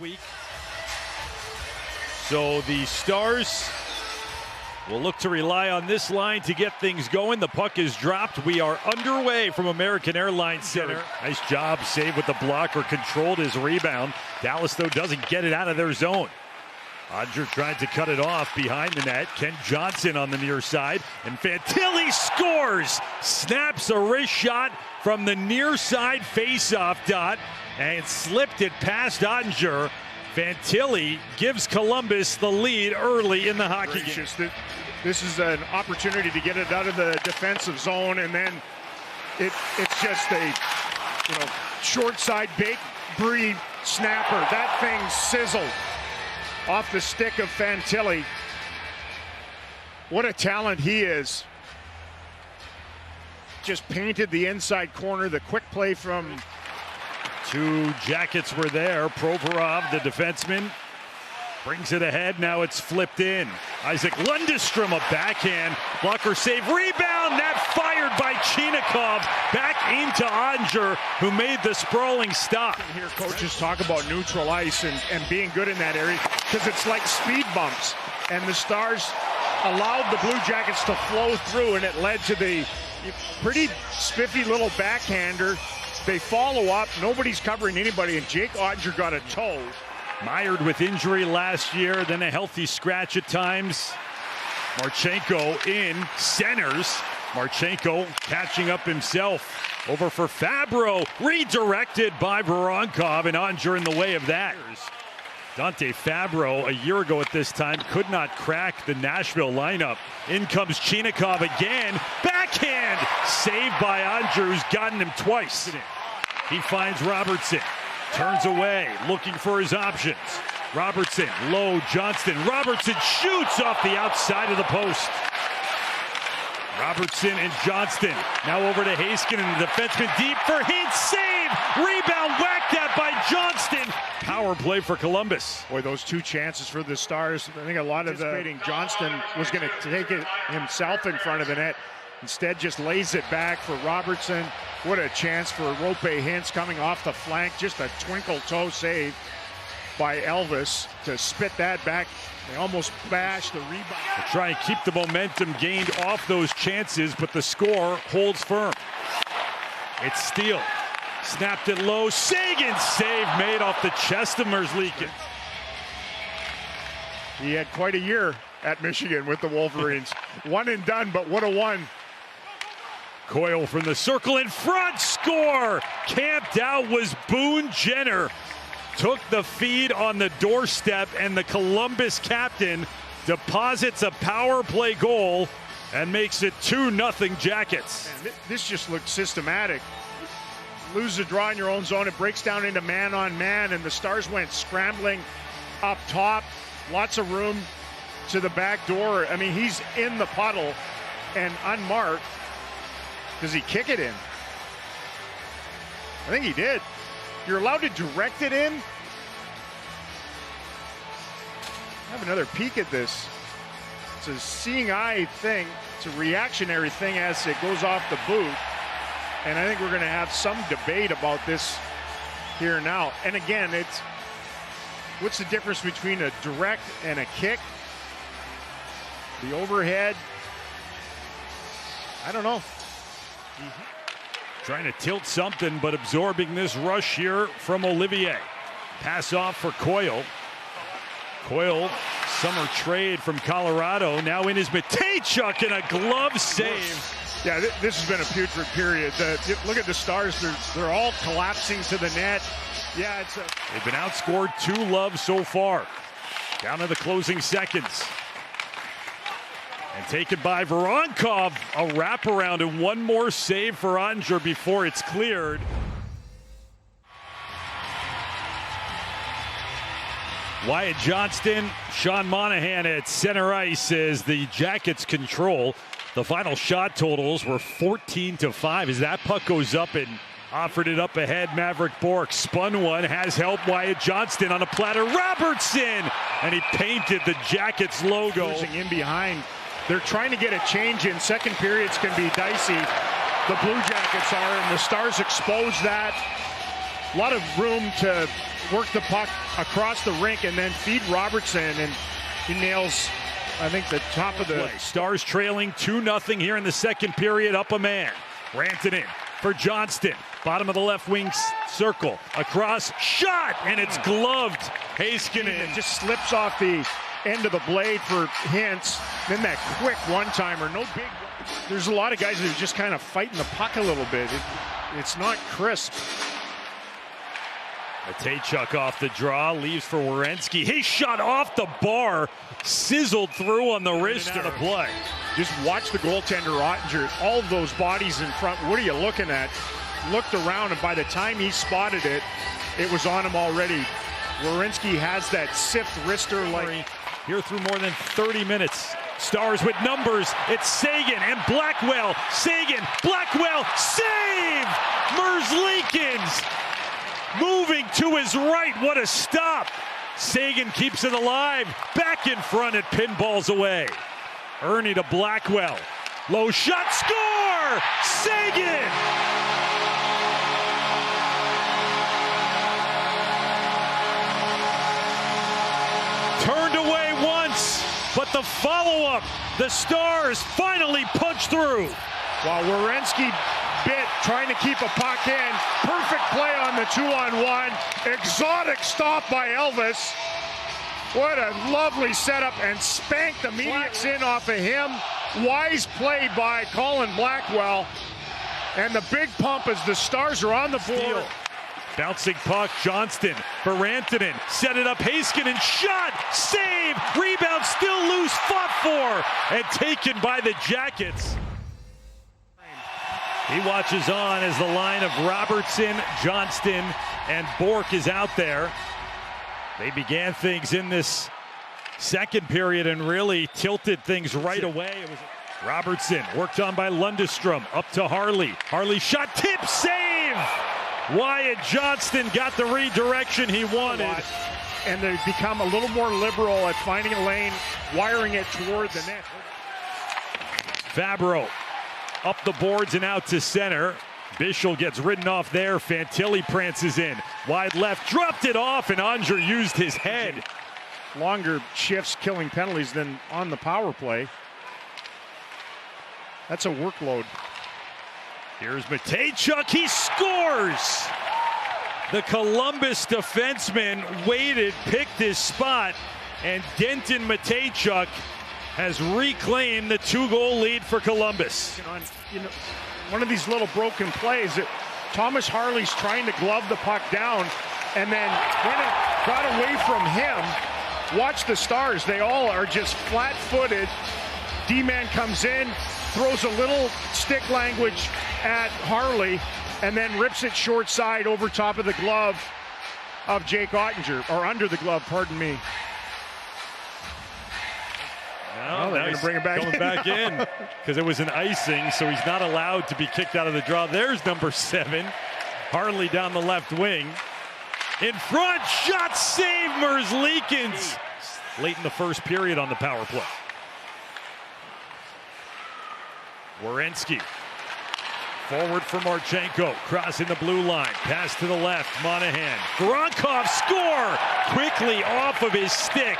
week. So the Stars will look to rely on this line to get things going. The puck is dropped. We are underway from American Airlines Center. Nice job, save with the blocker, controlled his rebound. Dallas, though, doesn't get it out of their zone. Odger tried to cut it off behind the net. Kent Johnson on the near side. And Fantilli scores! Snaps a wrist shot from the near side face-off dot and slipped it past Odger. Fantilli gives Columbus the lead early in the hockey game. This is an opportunity to get it out of the defensive zone, and then it's just a short side bait Bree snapper. That thing sizzled off the stick of Fantilli. What a talent he is. Just painted the inside corner. The quick play from... Two Jackets were there. Provorov, the defenseman, brings it ahead. Now it's flipped in. Isaac Lundestrom, a backhand. Blocker save. Rebound. Net fired by Chinakhov. Back into Odger, who made the sprawling stop. Here coaches talk about neutral ice and being good in that area because it's like speed bumps. And the Stars allowed the Blue Jackets to flow through, and it led to the pretty spiffy little backhander. They follow up. Nobody's covering anybody, and Jake Odger got a toe. Mired with injury last year, then a healthy scratch at times. Marchenko in, centers. Marchenko catching up himself. Over for Fabro, redirected by Voronkov, and Odger in the way of that. Dante Fabro, a year ago at this time, could not crack the Nashville lineup. In comes Chinakhov again. Backhand! Saved by Odger, who's gotten him twice. He finds Robertson. Turns away, looking for his options. Robertson, low, Johnston. Robertson shoots off the outside of the post. Robertson and Johnston. Now over to Heiskanen, the defenseman deep for Hintz. Save! Rebound whacked at by Johnston. Power play for Columbus. Boy, those two chances for the Stars. I think a lot of Johnston was going to take it himself in front of the net. Instead, just lays it back for Robertson. What a chance for Rope Hintz coming off the flank. Just a twinkle toe save by Elvis to spit that back. They almost bashed the rebound. They try and keep the momentum gained off those chances, but the score holds firm. It's Steele. Snapped it low. Sagan save made off the chest of Merzlikins. He had quite a year at Michigan with the Wolverines. One and done, but what a one. Coyle from the circle in front. Score! Camped out was Boone Jenner. Took the feed on the doorstep, and the Columbus captain deposits a power play goal and makes it 2-0 Jackets. This just looked systematic. Lose the draw in your own zone. It breaks down into man-on-man, and the Stars went scrambling up top. Lots of room to the back door. I mean, he's in the puddle and unmarked. Does he kick it in? I think he did. You're allowed to direct it in. Have another peek at this. It's a seeing eye thing. It's a reactionary thing as it goes off the boot. And I think we're going to have some debate about this here now. And again, what's the difference between a direct and a kick? The overhead? I don't know. Trying to tilt something, but absorbing this rush here from Olivier. Pass off for Coyle. Coyle, summer trade from Colorado, now in his Matejchuk, and a glove save. Yeah, this has been a putrid period. Look at the Stars; they're all collapsing to the net. Yeah, they've been outscored 2-0 so far. Down to the closing seconds. And taken by Voronkov, a wraparound and one more save for Odger before it's cleared. Wyatt Johnston, Sean Monahan at center ice as the Jackets control. The final shot totals were 14-5 as that puck goes up and offered it up ahead. Maverick Bourque spun one, has help. Wyatt Johnston on a platter. Robertson! And he painted the Jackets logo. Losing in behind. They're trying to get a change in. Second periods can be dicey. The Blue Jackets are, and the Stars expose that. A lot of room to work the puck across the rink and then feed Robertson, and he nails, I think, the top of the... Stars trailing 2-0 here in the second period, up a man. Rantanen for Johnston. Bottom of the left wing circle. Across, shot, and it's gloved. Heiskanen. It just slips off the end of the blade for Hintz. Then that quick one-timer, no big... There's a lot of guys that are just kind of fighting the puck a little bit. It's not crisp. Matejchuk off the draw, leaves for Werenski. His shot off the bar, sizzled through on the wrist of the play. Just watch the goaltender, Ottinger. All of those bodies in front. What are you looking at? Looked around, and by the time he spotted it, it was on him already. Werenski has that sift wrister like... Here through more than 30 minutes. Stars with numbers. It's Seguin and Blackwell. Seguin, Blackwell, save! Merzlikins moving to his right. What a stop. Seguin keeps it alive. Back in front, it pinballs away. Ernie to Blackwell. Low shot, score! Seguin! Turned away once, but the follow-up, the Stars finally punch through. While Werenski bit, trying to keep a puck in. Perfect play on the 2-on-1. Exotic stop by Elvis. What a lovely setup, and spanked the immediate in off of him. Wise play by Colin Blackwell. And the big pump as the Stars are on the board. Bouncing puck, Johnston for Rantanen. Set it up, Heiskanen, shot, save, rebound, still loose, fought for, and taken by the Jackets. He watches on as the line of Robertson, Johnston, and Bourque is out there. They began things in this second period and really tilted things right away. It was Robertson worked on by Lundestrom, up to Harley. Harley shot, tip, save! Wyatt Johnston got the redirection he wanted. And they've become a little more liberal at finding a lane, wiring it toward the net. Fabro up the boards and out to center. Bischel gets ridden off there. Fantilli prances in. Wide left, dropped it off, and Onger used his head. Longer shifts killing penalties than on the power play. That's a workload. Here's Matejchuk, he scores! The Columbus defenseman waited, picked his spot, and Denton Matejchuk has reclaimed the 2-goal lead for Columbus. One of these little broken plays, Thomas Harley's trying to glove the puck down, and then when it got away from him, watch the Stars, they all are just flat-footed. D-man comes in, throws a little stick language at Harley, and then rips it short side over top of the glove of Jake Ottinger, or under the glove, pardon me. Now they're going to bring him back in because it was an icing, so he's not allowed to be kicked out of the draw. There's number 7, Harley down the left wing. In front, shot, save, Merzlikins. Late in the first period on the power play. Werenski forward for Marchenko, crossing the blue line, pass to the left, Monahan. Voronkov score quickly off of his stick.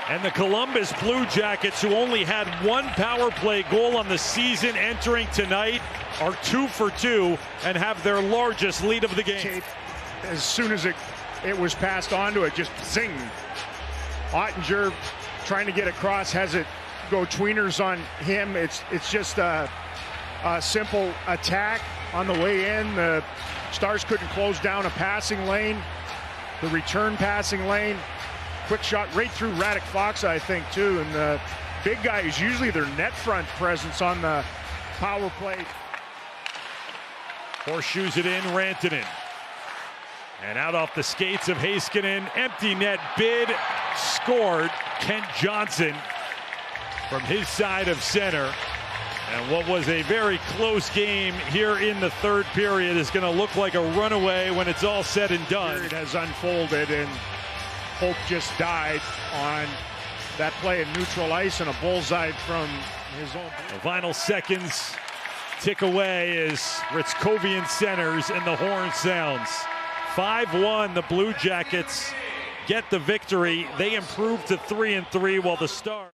And the Columbus Blue Jackets, who only had one power play goal on the season entering tonight, are 2 for 2 and have their largest lead of the game. As soon as it was passed on to it, just zing. Ottinger trying to get across, has it go tweeners on him. It's just a simple attack on the way in. The Stars couldn't close down a passing lane, the return passing lane. Quick shot right through Radek Fox, I think, too. And the big guy is usually their net front presence on the power play. Horseshoes it in, Rantanen. And out off the skates of Heiskanen, empty net bid, scored. Kent Johnson from his side of center. And what was a very close game here in the third period is going to look like a runaway when it's all said and done. It has unfolded, and hope just died on that play in neutral ice and a bullseye from his own. The final seconds tick away as Ritzkovian centers and the horn sounds. 5-1, the Blue Jackets get the victory. They improve to 3-3 while the Stars